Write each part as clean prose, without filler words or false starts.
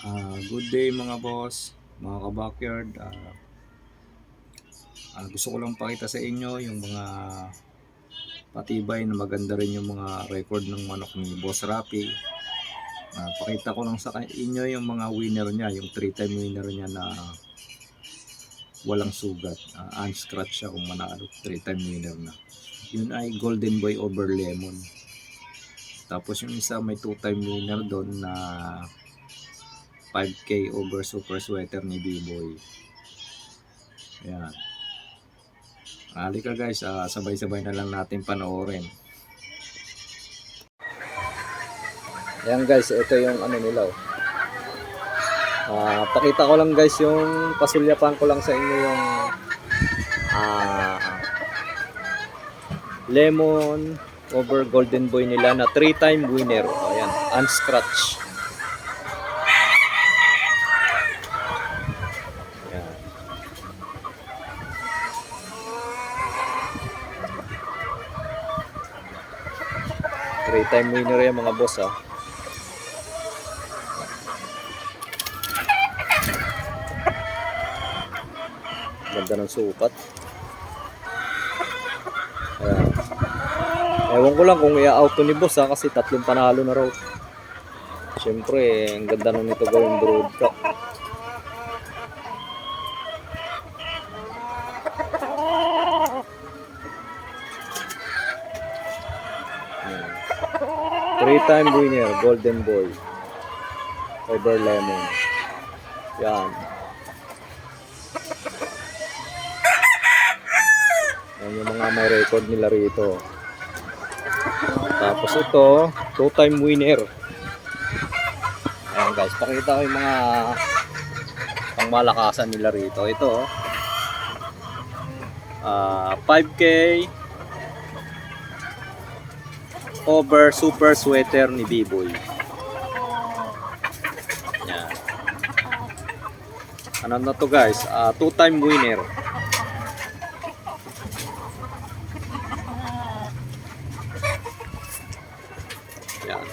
Good day mga boss, mga ka-backyard. Gusto ko lang pakita sa inyo yung mga patibay na maganda rin yung mga record ng manok ni Boss Rapi. Pakita ko lang sa inyo yung mga winner niya, yung 3-time winner niya na walang sugat. Unscratch siya kung manalo, 3-time winner na. Yun ay Golden Boy over Lemon. Tapos yung isa may 2-time winner doon na 5K over Super Sweater ni B-Boy. Ayan. Halika guys, sabay-sabay na lang natin panoorin. Ayan guys, ito yung ano nila. Pakita ko lang guys yung pasulyapan ko lang sa inyo yung Lemon over Golden Boy nila na 3-time winner. Ayan, unscratch. Ayan. Three-time winner yan mga boss ha. Ganda ng sukat. Ayan. Ewan ko lang kung i-auto ni boss ha, kasi 3 panalo na raw. Siyempre, ang ganda nung nito gawing broadcock. Ayan. 3-time winner, Golden Boy over Lemon. Yan. Yan yung mga may record nila rito. Tapos ito, 2-time winner. Ayan guys, pakita ko yung mga pangmalakasan nila rito. Ito, 5K over Super Sweater ni B-Boy. Yan. Ano na to guys? 2-time winner. Yan.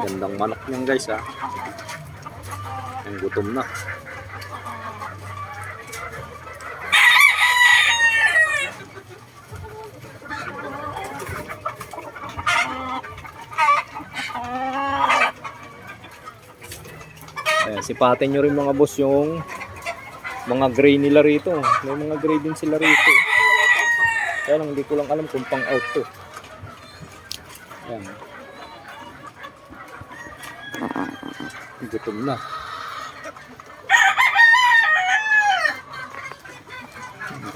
Gandang manok niyan guys ha. Ang gutom na. Ayan, sipatin nyo rin mga boss yung mga gray nila rito. May mga gray din sila rito. Kaya lang hindi ko lang alam kung pang out to. Ayan. Gutom na.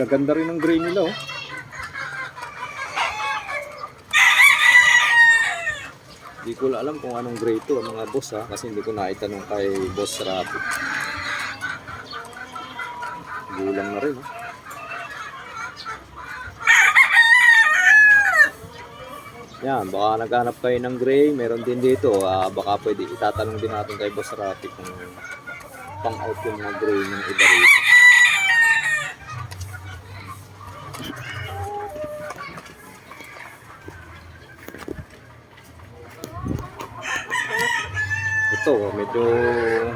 Gaganda rin ang gray nila oh. Hindi ko alam kung anong grade to mga boss ha, kasi hindi ko naitanong kay Boss Rapi. Gulang na rin ha. Yan, baka naghanap kayo ng gray, meron din dito. Baka pwede itatanong din natin kay Boss Rapi kung pang out yung mga gray ng iba rito. Ito, medyo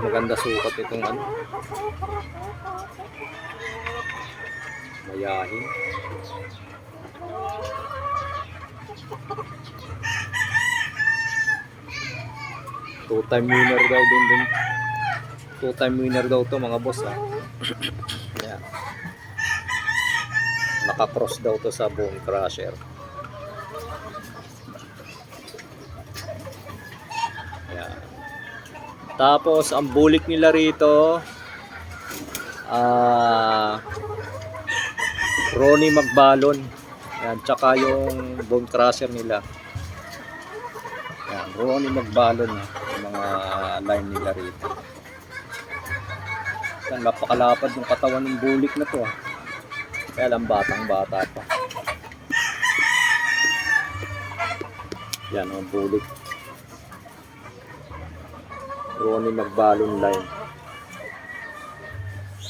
maganda sukat itong ano. Mayahin. Two-time winner daw din. Two-time winner daw to mga boss ha. Ayan. Naka-cross daw to sa bone crusher. Ayan. Tapos ang bulik nila rito Ronnie Magbalon. Ayan, tsaka yung bone crusher nila. Ayan, Ronnie Magbalon yung mga line nila rito. Ayan, napakalapad yung katawan ng bulik na to kaya lang batang bata pa. Yan ang bulik. Ronnie Magbalon line.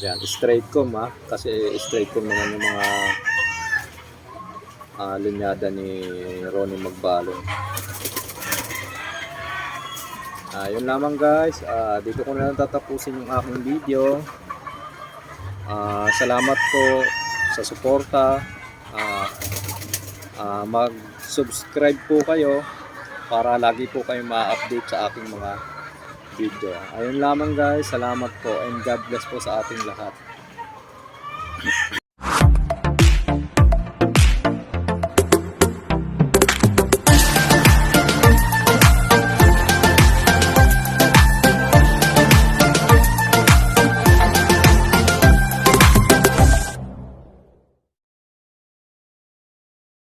Yan, straight comb kasi straight comb naman yung mga linyada ni Ronnie Magbalon. Yun lamang guys, dito ko na lang tatapusin yung aking video. Salamat po sa suporta. Mag-subscribe po kayo para lagi po kayong ma-update sa aking mga video. Ayun lamang guys, salamat po and God bless po sa ating lahat.